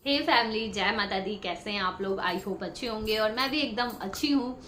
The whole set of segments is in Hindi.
हे फैमिली, जय माता दी। कैसे हैं आप लोग? आई होप अच्छे होंगे और मैं भी एकदम अच्छी हूँ।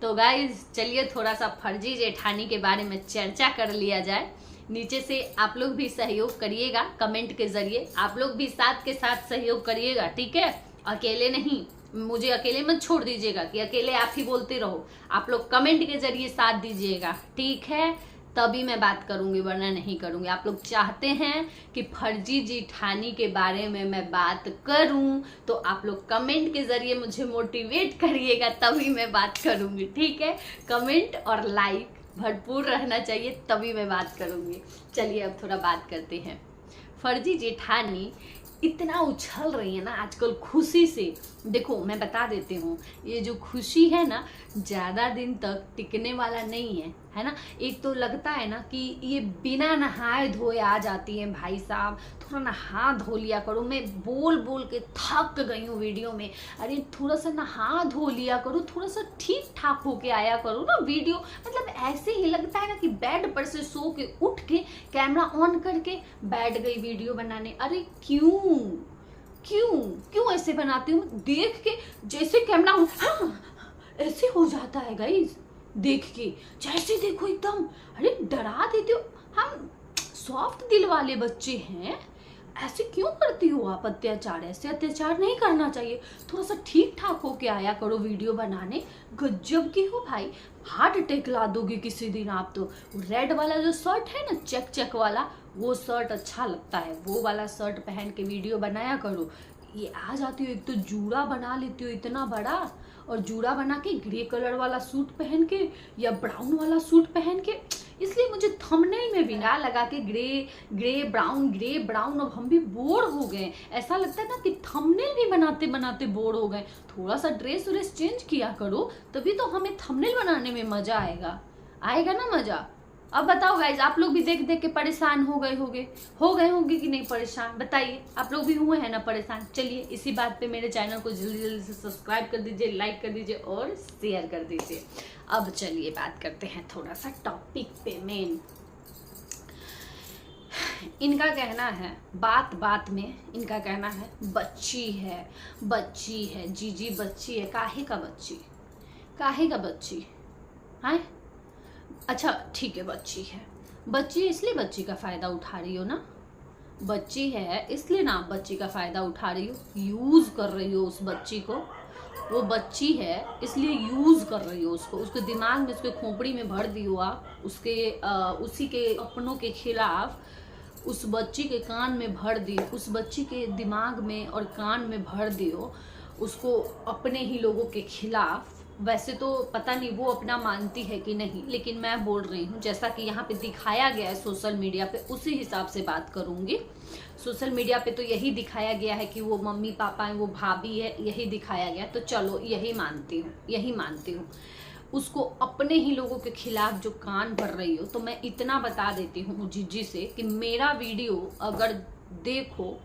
तो गाइज चलिए थोड़ा सा फर्जी जेठानी के बारे में चर्चा कर लिया जाए। नीचे से आप लोग भी सहयोग करिएगा कमेंट के जरिए, आप लोग भी साथ के साथ सहयोग करिएगा, ठीक है? अकेले नहीं, मुझे अकेले मत छोड़ दीजिएगा कि अकेले आप ही बोलते रहो। आप लोग कमेंट के जरिए साथ दीजिएगा, ठीक है? तभी मैं बात करूंगी, वरना नहीं करूंगी। आप लोग चाहते हैं कि फर्जी जेठानी के बारे में मैं बात करूं, तो आप लोग कमेंट के जरिए मुझे मोटिवेट करिएगा, तभी मैं बात करूंगी, ठीक है? कमेंट और लाइक भरपूर रहना चाहिए, तभी मैं बात करूंगी। चलिए अब थोड़ा बात करते हैं। फर्जी जेठानी इतना उछल रही है ना आजकल खुशी से। देखो मैं बता देती हूँ, ये जो खुशी है ना ज़्यादा दिन तक टिकने वाला नहीं है ना। एक तो लगता है ना कि ये बिना नहाए धोए आ जाती है। भाई साहब थोड़ा नहा धो लिया करो। मैं बोल बोल के थक गई हूँ वीडियो में। अरे थोड़ा सा नहा धो लिया करो, थोड़ा सा ठीक ठाक होके आया करो ना वीडियो। मतलब ऐसे ही लगता है ना कि बेड पर से सो के उठ के कैमरा ऑन करके बैठ गई वीडियो बनाने। अरे क्यों क्यों क्यों ऐसे बनाती हूँ? देख के जैसे कैमरा हाँ, ऐसे हो जाता है गाइस। देख के जैसे देखो एकदम, अरे डरा देते हो। हम सॉफ्ट दिल वाले बच्चे हैं, ऐसे क्यों करती हो आप अत्याचार? ऐसे अत्याचार नहीं करना चाहिए। थोड़ा सा ठीक ठाक होके आया करो वीडियो बनाने। गजब की हो भाई, हार्ट अटैक ला दोगे किसी दिन आप तो। रेड वाला जो शर्ट है ना, चेक चेक वाला, वो शर्ट अच्छा लगता है। वो वाला शर्ट पहन के वीडियो बनाया करो। ये आ जाती हो, एक तो जूड़ा बना लेती हो इतना बड़ा, और जूड़ा बना के ग्रे कलर वाला सूट पहन के या ब्राउन वाला सूट पहन के। इसलिए मुझे थंबनेल में भी ना लगा के ग्रे ब्राउन। अब हम भी बोर हो गए। ऐसा लगता है ना कि थंबनेल भी बनाते बनाते बोर हो गए। थोड़ा सा ड्रेस व्रेस चेंज किया करो, तभी तो हमें थंबनेल बनाने में मजा आएगा ना मजा। अब बताओ गाइज, आप लोग भी देख देख के परेशान हो गए होंगे कि नहीं परेशान? बताइए, आप लोग भी हुए हैं ना परेशान? चलिए इसी बात पे मेरे चैनल को जल्दी जल्दी से सब्सक्राइब कर दीजिए, लाइक कर दीजिए और शेयर कर दीजिए। अब चलिए बात करते हैं थोड़ा सा टॉपिक पे। मेन इनका कहना है, बात बात में इनका कहना है बच्ची है जीजी बच्ची है। काहे का बच्ची है? अच्छा ठीक है, बच्ची इसलिए बच्ची का फायदा उठा रही हो ना। बच्ची है इसलिए ना बच्ची का फायदा उठा रही हो, यूज कर रही हो उस बच्ची को। वो बच्ची है इसलिए यूज कर रही हो उसको, उसके दिमाग में, उसके खोपड़ी में भर दी हो आप, उसी के अपनों के खिलाफ उस बच्ची के कान में भर दी, उस बच्ची के दिमाग में और कान में भर दियो उसको अपने ही लोगों के खिलाफ। वैसे तो पता नहीं वो अपना मानती है कि नहीं, लेकिन मैं बोल रही हूँ जैसा कि यहाँ पे दिखाया गया है सोशल मीडिया पे, उसी हिसाब से बात करूँगी। सोशल मीडिया पे तो यही दिखाया गया है कि वो मम्मी पापा है, वो भाभी है, यही दिखाया गया। तो चलो यही मानती हूँ उसको अपने ही लोगों के खिलाफ जो कान भर रही हो। तो मैं इतना बता देती हूँ जीजी से कि मेरा वीडियो अगर देखो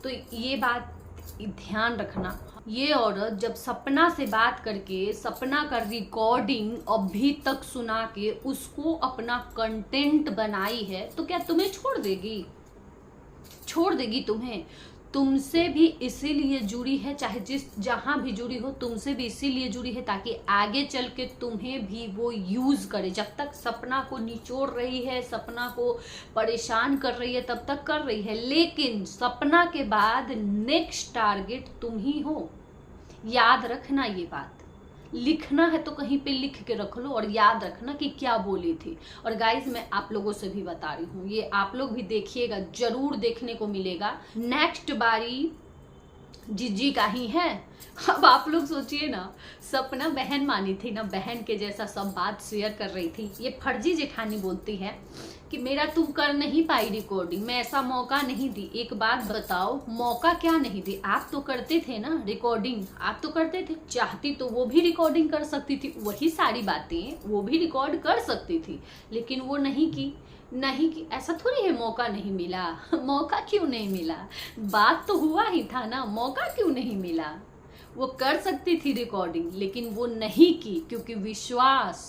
तो ये बात ध्यान रखना, ये औरत जब सपना से बात करके सपना का रिकॉर्डिंग अभी तक सुना के उसको अपना कंटेंट बनाई है, तो क्या तुम्हें छोड़ देगी तुम्हें? तुमसे भी इसीलिए जुड़ी है, चाहे जहां भी जुड़ी हो, तुमसे भी इसीलिए जुड़ी है ताकि आगे चल के तुम्हें भी वो यूज करे। जब तक सपना को निचोड़ रही है, सपना को परेशान कर रही है, तब तक कर रही है, लेकिन सपना के बाद नेक्स्ट टारगेट तुम ही हो। याद रखना ये बात। लिखना है तो कहीं पे लिख के रख लो और याद रखना कि क्या बोली थी। और गाइज मैं आप लोगों से भी बता रही हूँ, ये आप लोग भी देखिएगा, जरूर देखने को मिलेगा। नेक्स्ट बारी जीजी का ही है। अब आप लोग सोचिए ना, सपना बहन मानी थी ना, बहन के जैसा सब बात शेयर कर रही थी। ये फर्जी जेठानी बोलती है कि मेरा तुम कर नहीं पाई रिकॉर्डिंग, मैं ऐसा मौका नहीं दी। एक बात बताओ, मौका क्या नहीं दी? आप तो करते थे ना रिकॉर्डिंग, आप तो करते थे। चाहती तो वो भी रिकॉर्डिंग कर सकती थी, वही सारी बातें वो भी रिकॉर्ड कर सकती थी, लेकिन वो नहीं की। ऐसा थोड़ी है मौका नहीं मिला। मौका क्यों नहीं मिला? बात तो हुआ ही था ना, मौका क्यों नहीं मिला? वो कर सकती थी रिकॉर्डिंग, लेकिन वो नहीं की, क्योंकि विश्वास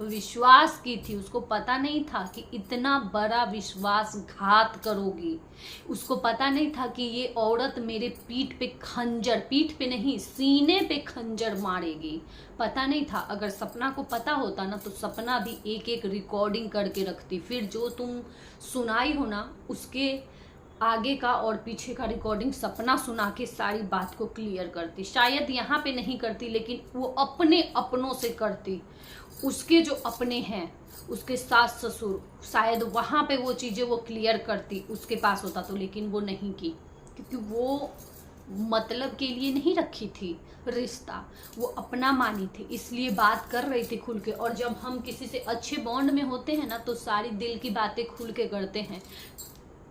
विश्वास की थी, उसको पता नहीं था कि इतना बड़ा विश्वासघात करोगी। उसको पता नहीं था कि ये औरत मेरे पीठ पे खंजर, पीठ पे नहीं सीने पे खंजर मारेगी। पता नहीं था। अगर सपना को पता होता ना तो सपना भी एक एक रिकॉर्डिंग करके रखती, फिर जो तुम सुनाई हो ना उसके आगे का और पीछे का रिकॉर्डिंग सपना सुना के सारी बात को क्लियर करती। शायद यहाँ पे नहीं करती लेकिन वो अपने अपनों से करती। उसके जो अपने हैं, उसके सास ससुर, शायद वहाँ पे वो चीज़ें वो क्लियर करती उसके पास होता तो, लेकिन वो नहीं की, क्योंकि वो मतलब के लिए नहीं रखी थी रिश्ता, वो अपना मानी थी, इसलिए बात कर रही थी खुल के। और जब हम किसी से अच्छे बॉन्ड में होते हैं ना तो सारी दिल की बातें खुल के करते हैं।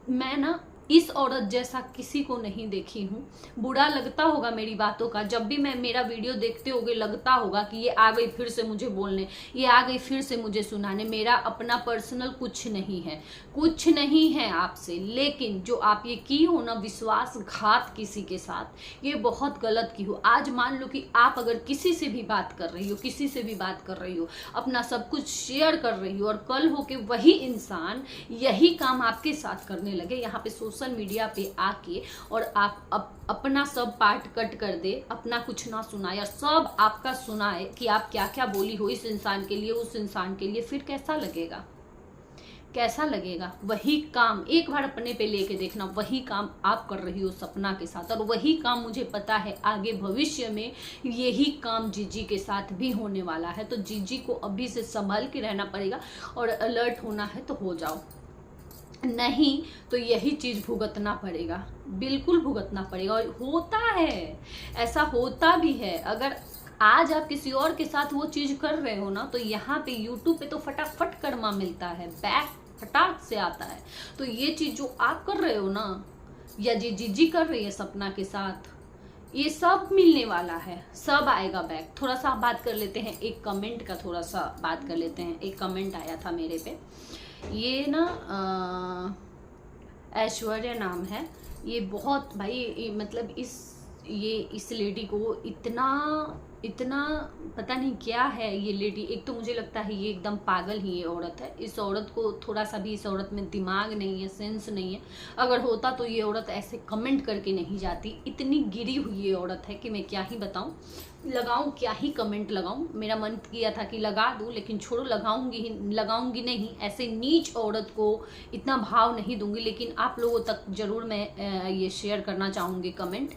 मैं ना इस औरत जैसा किसी को नहीं देखी हूँ। बुरा लगता होगा मेरी बातों का, जब भी मैं मेरा वीडियो देखते होगे लगता होगा कि ये आ गई फिर से मुझे बोलने, ये आ गई फिर से मुझे सुनाने। मेरा अपना पर्सनल कुछ नहीं है, कुछ नहीं है आपसे, लेकिन जो आप ये की हो ना विश्वासघात किसी के साथ, ये बहुत गलत की हो। आज मान लो कि आप अगर किसी से भी बात कर रही हो, किसी से भी बात कर रही हो, अपना सब कुछ शेयर कर रही हो, और कल हो के वही इंसान यही काम आपके साथ करने लगे यहाँ पे सोशल मीडिया पे आके, और आप अपना सब पार्ट कट कर दे, अपना कुछ ना सुनाए और सब आपका सुनाए कि आप क्या क्या बोली हो इस इंसान के लिए, उस इंसान के लिए, फिर कैसा लगेगा? कैसा लगेगा? वही काम एक बार अपने पे लेके देखना, वही काम आप कर रही हो सपना के साथ, और वही काम मुझे पता है आगे भविष्य में यही काम जीजी के साथ भी होने वाला है। तो जीजी को अभी से संभल के रहना पड़ेगा, और अलर्ट होना है तो हो जाओ, नहीं तो यही चीज भुगतना पड़ेगा, बिल्कुल भुगतना पड़ेगा। और होता है, ऐसा होता भी है। अगर आज आप किसी और के साथ वो चीज कर रहे हो ना तो यहाँ पे यूट्यूब पे तो फटाफट कर्मा मिलता है, बैक फटाक से आता है। तो ये चीज जो आप कर रहे हो ना, या जीजी कर रही है सपना के साथ, ये सब मिलने वाला है, सब आएगा बैक। थोड़ा सा बात कर लेते हैं एक कमेंट का, थोड़ा सा बात कर लेते हैं। एक कमेंट आया था मेरे पे, ये ना ऐश्वर्या नाम है। ये बहुत भाई मतलब इस लेडी को इतना पता नहीं क्या है ये लेडी। एक तो मुझे लगता है ये एकदम पागल ही ये औरत है। इस औरत को थोड़ा सा भी, इस औरत में दिमाग नहीं है, सेंस नहीं है। अगर होता तो ये औरत ऐसे कमेंट करके नहीं जाती। इतनी गिरी हुई ये औरत है कि मैं क्या ही बताऊं, लगाऊं क्या ही कमेंट लगाऊं। मेरा मन किया था कि लगा दूं, लेकिन छोड़ो, लगाऊंगी नहीं। ऐसे नीच औरत को इतना भाव नहीं दूंगी। लेकिन आप लोगों तक जरूर मैं ये शेयर करना चाहूंगी कमेंट।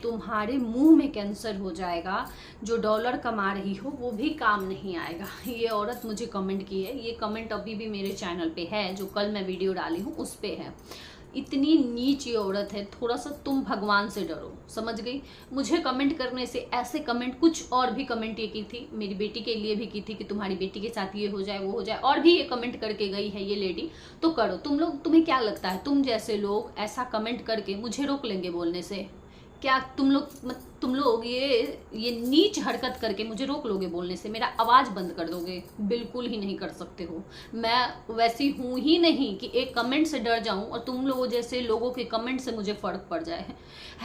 तुम्हारे मुंह में कैंसर हो जाएगा, जो डॉलर कमा रही हो वो भी काम नहीं आएगा। ये औरत मुझे कमेंट की है, ये कमेंट अभी भी मेरे चैनल पे है, जो कल मैं वीडियो डाली हूँ उस पे है। इतनी नीच ये औरत है, थोड़ा सा तुम भगवान से डरो, समझ गई? मुझे कमेंट करने से, ऐसे कमेंट कुछ और भी कमेंट ये की थी, मेरी बेटी के लिए भी की थी कि तुम्हारी बेटी के साथ ये हो जाए वो हो जाए, और भी ये कमेंट करके गई है ये लेडी। तो करो तुम लोग, तुम्हें क्या लगता है तुम जैसे लोग ऐसा कमेंट करके मुझे रोक लेंगे बोलने से? क्या तुम लोग ये नीच हरकत करके मुझे रोक लोगे बोलने से? मेरा आवाज बंद कर दोगे? बिल्कुल ही नहीं कर सकते हो। मैं वैसी हूं ही नहीं कि एक कमेंट से डर जाऊं, और तुम लोगों जैसे लोगों के कमेंट से मुझे फर्क पड़ जाए।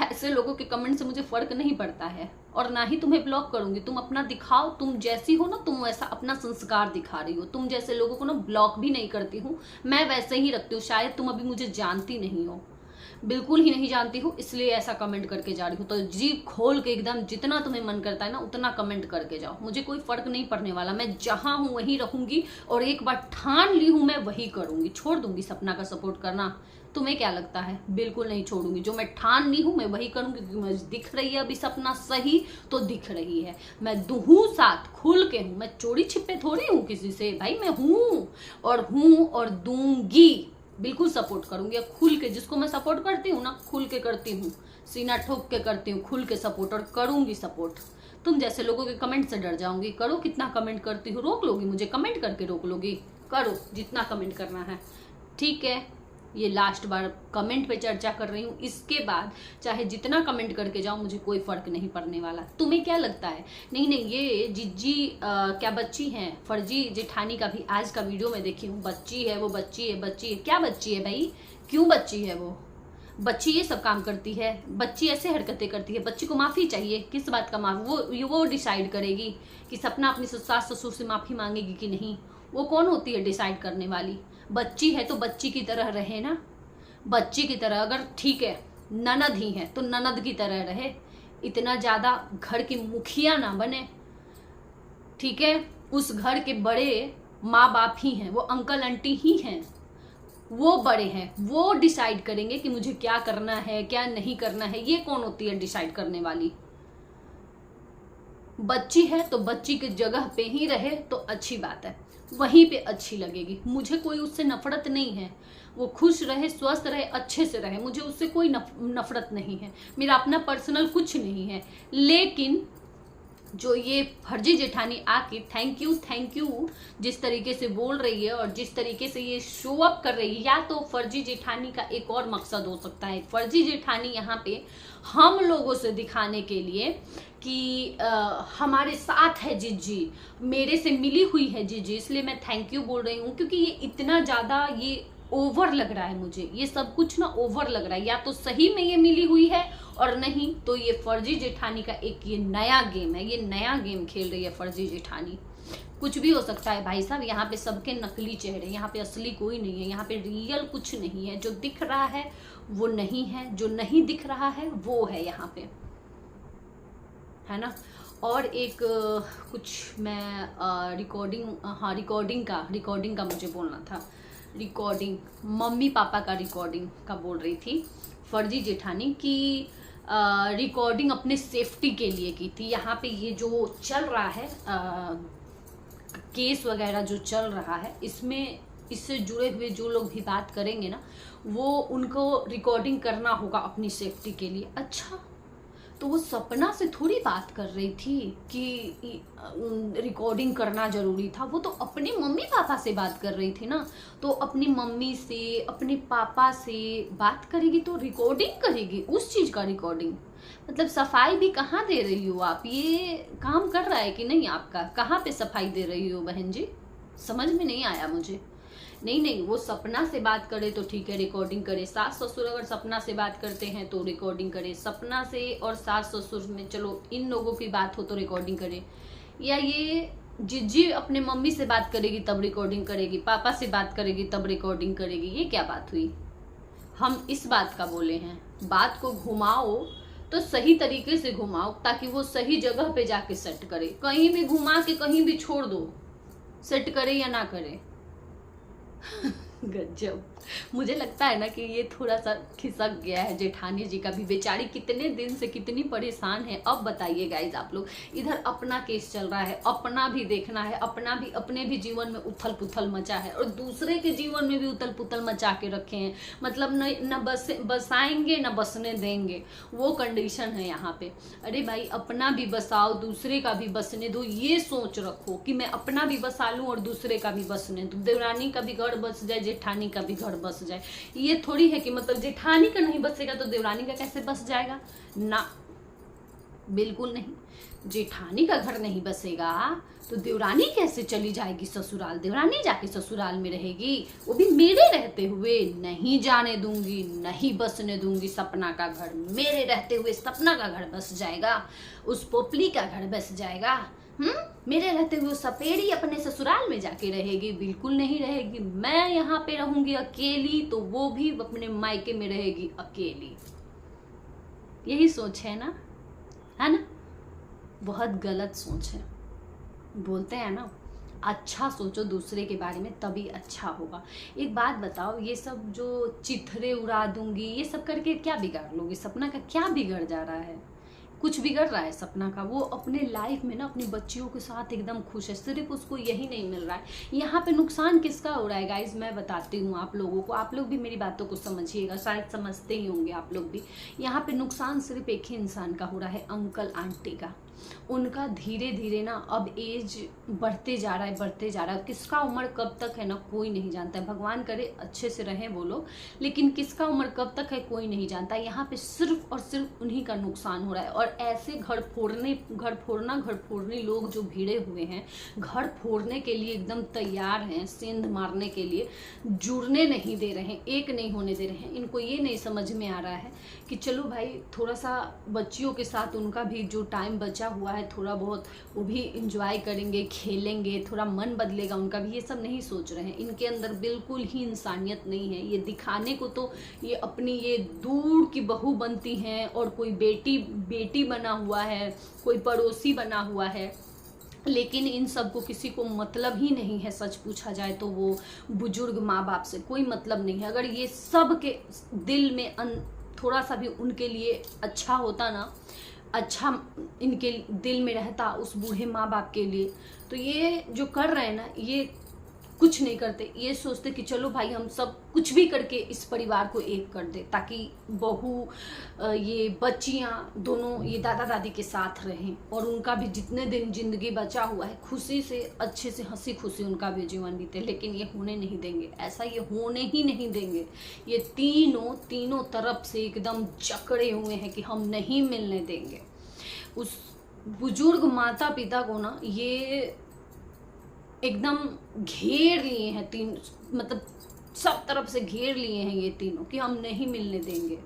ऐसे लोगों के कमेंट से मुझे फर्क नहीं पड़ता है, और ना ही तुम्हें ब्लॉक करूंगी। तुम अपना दिखाओ, तुम जैसी हो ना, तुम वैसा अपना संस्कार दिखा रही हो। तुम जैसे लोगों को ना ब्लॉक भी नहीं करती हूँ, मैं वैसे ही रखती हूँ। शायद तुम अभी मुझे जानती नहीं हो, बिल्कुल ही नहीं जानती हूँ, इसलिए ऐसा कमेंट करके जा रही हूँ। तो जी खोल के एकदम जितना तुम्हें मन करता है ना उतना कमेंट करके जाओ, मुझे कोई फर्क नहीं पड़ने वाला। मैं जहां हूँ वहीं रहूंगी, और एक बार ठान ली हूँ मैं वही करूंगी। छोड़ दूंगी सपना का सपोर्ट करना? तुम्हें क्या लगता है? बिल्कुल नहीं छोड़ूंगी। जो मैं ठान ली हूँ मैं वही करूंगी, क्योंकि मुझे दिख रही है अभी सपना सही तो दिख रही है। मैं दूहू साथ खुल के हूँ, मैं चोरी छिपे थोड़ी हूँ किसी से भाई। मैं हूँ और दूंगी, बिल्कुल सपोर्ट करूंगी खुल के। जिसको मैं सपोर्ट करती हूँ ना, खुल के करती हूँ, सीना ठोक के करती हूँ, खुल के सपोर्ट, और करूंगी सपोर्ट। तुम जैसे लोगों के कमेंट से डर जाऊंगी? करो, कितना कमेंट करती हो, रोक लोगी मुझे? कमेंट करके रोक लोगी? करो जितना कमेंट करना है, ठीक है। ये लास्ट बार कमेंट पे चर्चा कर रही हूँ, इसके बाद चाहे जितना कमेंट करके जाओ मुझे कोई फर्क नहीं पड़ने वाला। तुम्हें क्या लगता है? नहीं, ये जीजी क्या बच्ची हैं? फर्जी जेठानी का भी आज का वीडियो में देखी हूँ, बच्ची है वो, बच्ची है। क्या बच्ची है भाई? क्यों बच्ची है वो? बच्ची ये सब काम करती है, बच्ची ऐसे हरकतें करती है, बच्ची को माफी चाहिए, किस बात का माफी? वो डिसाइड करेगी कि सपना अपनी सास ससुर से माफी मांगेगी कि नहीं। वो कौन होती है डिसाइड करने वाली? बच्ची है तो बच्ची की तरह रहे ना, बच्ची की तरह। अगर ठीक है ननद ही है तो ननद की तरह रहे, इतना ज्यादा घर की मुखिया ना बने, ठीक है? उस घर के बड़े माँ बाप ही हैं, वो अंकल आंटी ही हैं, वो बड़े हैं, वो डिसाइड करेंगे कि मुझे क्या करना है क्या नहीं करना है। ये कौन होती है डिसाइड करने वाली? बच्ची है तो बच्ची की जगह पे ही रहे तो अच्छी बात है, वहीं पे अच्छी लगेगी। मुझे कोई उससे नफरत नहीं है, वो खुश रहे, स्वस्थ रहे, अच्छे से रहे, मुझे उससे कोई नफरत नहीं है, मेरा अपना पर्सनल कुछ नहीं है। लेकिन जो ये फर्जी जेठानी आके थैंक यू जिस तरीके से बोल रही है और जिस तरीके से ये शो अप कर रही है, या तो फर्जी जेठानी का एक और मकसद हो सकता है। फर्जी जेठानी यहाँ पे हम लोगों से दिखाने के लिए कि हमारे साथ है जीजी, मेरे से मिली हुई है जीजी, इसलिए मैं थैंक यू बोल रही हूँ। क्योंकि ये इतना ज्यादा ये ओवर लग रहा है मुझे, ये सब कुछ ना ओवर लग रहा है। या तो सही में ये मिली हुई है और नहीं तो ये फर्जी जेठानी का एक ये नया गेम है, ये नया गेम खेल रही है फर्जी जेठानी। कुछ भी हो सकता है भाई साहब, यहाँ पे सबके नकली चेहरे, यहाँ पे असली कोई नहीं है, यहाँ पे रियल कुछ नहीं है। जो दिख रहा है वो नहीं है, जो नहीं दिख रहा है वो है यहाँ पे, है ना। और एक कुछ मैं रिकॉर्डिंग का मुझे बोलना था। रिकॉर्डिंग मम्मी पापा का रिकॉर्डिंग का बोल रही थी फर्जी जेठानी की। रिकॉर्डिंग अपने सेफ्टी के लिए की थी। यहाँ पे ये जो चल रहा है केस वगैरह जो चल रहा है, इसमें इससे जुड़े हुए जो लोग भी बात करेंगे ना, वो उनको रिकॉर्डिंग करना होगा अपनी सेफ्टी के लिए। अच्छा, तो वो सपना से थोड़ी बात कर रही थी कि रिकॉर्डिंग करना जरूरी था, वो तो अपने मम्मी पापा से बात कर रही थी ना। तो अपनी मम्मी से अपने पापा से बात करेगी तो रिकॉर्डिंग करेगी, उस चीज का रिकॉर्डिंग। मतलब सफाई भी कहाँ दे रही हो आप? ये काम कर रहा है कि नहीं आपका? कहाँ पे सफाई दे रही हो बहन जी? समझ में नहीं आया मुझे। नहीं, वो सपना से बात करे तो ठीक है, रिकॉर्डिंग करे। सास ससुर अगर सपना से बात करते हैं तो रिकॉर्डिंग करे। सपना से और सास ससुर में चलो इन लोगों की बात हो तो रिकॉर्डिंग करे, या ये जिज्जी अपने मम्मी से बात करेगी तब रिकॉर्डिंग करेगी, पापा से बात करेगी तब रिकॉर्डिंग करेगी। ये क्या बात हुई? हम इस बात का बोले हैं, बात को घुमाओ तो सही तरीके से घुमाओ ताकि वो सही जगह पे जाके सेट करे। कहीं भी घुमा के कहीं भी छोड़ दो, सेट करे या ना करे। गजब। मुझे लगता है ना कि ये थोड़ा सा खिसक गया है जेठानी जी का भी। बेचारी कितने दिन से कितनी परेशान है। अब बताइए गाइज आप लोग, इधर अपना केस चल रहा है, अपना भी देखना है, अपने भी जीवन में उथल पुथल मचा है और दूसरे के जीवन में भी उथल पुथल मचा के रखे हैं। मतलब न बसाएंगे न बसने देंगे, वो कंडीशन है यहाँ पे। अरे भाई, अपना भी बसाओ दूसरे का भी बसने दो। ये सोच रखो कि मैं अपना भी बसा लूं और दूसरे का भी बसने दूं, देवरानी का भी घर बस जाए, जेठानी का भी घर बस जाए। ये थोड़ी है कि मतलब जेठानी का नहीं बसेगा तो देवरानी का कैसे बस जाएगा? ना, बिल्कुल नहीं। जेठानी का घर नहीं बसेगा तो देवरानी कैसे चली जाएगी ससुराल? देवरानी जाके ससुराल में रहेगी, वो भी मेरे रहते हुए? नहीं जाने दूंगी, नहीं बसने दूंगी। सपना का घर मेरे रहते हुए सपना का घर बस जाएगा, उस पोपली का घर बस जाएगा। मेरे रहते हुए सपेड़ी अपने ससुराल में जाके रहेगी? बिल्कुल नहीं रहेगी। मैं यहाँ पे रहूंगी अकेली तो वो भी अपने मायके में रहेगी अकेली। यही सोच है ना, है ना? बहुत गलत सोच है। बोलते हैं ना, अच्छा सोचो दूसरे के बारे में तभी अच्छा होगा। एक बात बताओ, ये सब जो चिथरे उड़ा दूंगी ये सब करके क्या बिगाड़ लोगे? सपना का क्या बिगड़ जा रहा है? कुछ बिगड़ रहा है सपना का? वो अपने लाइफ में ना अपनी बच्चियों के साथ एकदम खुश है, सिर्फ उसको यही नहीं मिल रहा है। यहाँ पे नुकसान किसका हो रहा है गाइज? मैं बताती हूँ आप लोगों को, आप लोग भी मेरी बातों को समझिएगा, शायद समझते ही होंगे आप लोग भी। यहाँ पे नुकसान सिर्फ एक ही इंसान का हो रहा है, अंकल आंटी का। उनका धीरे धीरे ना अब एज बढ़ते जा रहा है। किसका उम्र कब तक है ना कोई नहीं जानता है, भगवान करे अच्छे से रहें वो लोग, लेकिन किसका उम्र कब तक है कोई नहीं जानता। यहाँ पे सिर्फ और सिर्फ उन्हीं का नुकसान हो रहा है। और ऐसे घर फोड़ने लोग जो भिड़े हुए हैं, घर फोड़ने के लिए एकदम तैयार हैं, सेंध मारने के लिए, जुड़ने नहीं दे रहे हैं, एक नहीं होने दे रहे हैं। इनको ये नहीं समझ में आ रहा है कि चलो भाई थोड़ा सा बच्चियों के साथ उनका भी जो टाइम बचा हुआ है थोड़ा बहुत वो भी इंजॉय करेंगे, खेलेंगे, थोड़ा मन बदलेगा उनका भी। ये सब नहीं सोच रहे हैं। इनके अंदर बिल्कुल ही इंसानियत नहीं है। ये दिखाने को तो ये अपनी ये दूर की बहू बनती हैं, और कोई बेटी बना हुआ है, कोई पड़ोसी बना हुआ है, लेकिन इन सब को किसी को मतलब ही नहीं है। सच पूछा जाए तो वो बुजुर्ग माँ बाप से कोई मतलब नहीं है। अगर ये सब के दिल में थोड़ा सा भी उनके लिए अच्छा होता ना, अच्छा इनके दिल में रहता उस बूढ़े माँ बाप के लिए, तो ये जो कर रहे हैं ना ये कुछ नहीं करते। ये सोचते कि चलो भाई हम सब कुछ भी करके इस परिवार को एक कर दे, ताकि बहू ये बच्चियां दोनों ये दादा दादी के साथ रहें, और उनका भी जितने दिन जिंदगी बचा हुआ है खुशी से, अच्छे से, हंसी खुशी उनका भी जीवन बीते। लेकिन ये होने नहीं देंगे, ऐसा ये होने ही नहीं देंगे। ये तीनों तरफ से एकदम जकड़े हुए हैं कि हम नहीं मिलने देंगे। उस बुजुर्ग माता पिता को ना ये एकदम घेर लिए हैं, मतलब सब तरफ से घेर लिए हैं ये तीनों कि हम नहीं मिलने देंगे।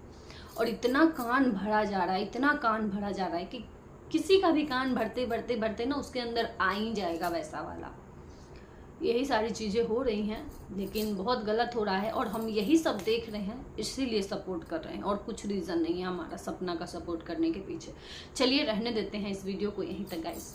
और इतना कान भरा जा रहा है कि किसी का भी कान भरते ना उसके अंदर आ ही जाएगा वैसा वाला। यही सारी चीज़ें हो रही हैं, लेकिन बहुत गलत हो रहा है, और हम यही सब देख रहे हैं, इसीलिए सपोर्ट कर रहे हैं, और कुछ रीज़न नहीं है हमारा सपना का सपोर्ट करने के पीछे। चलिए रहने देते हैं इस वीडियो को यहीं तक गाइस।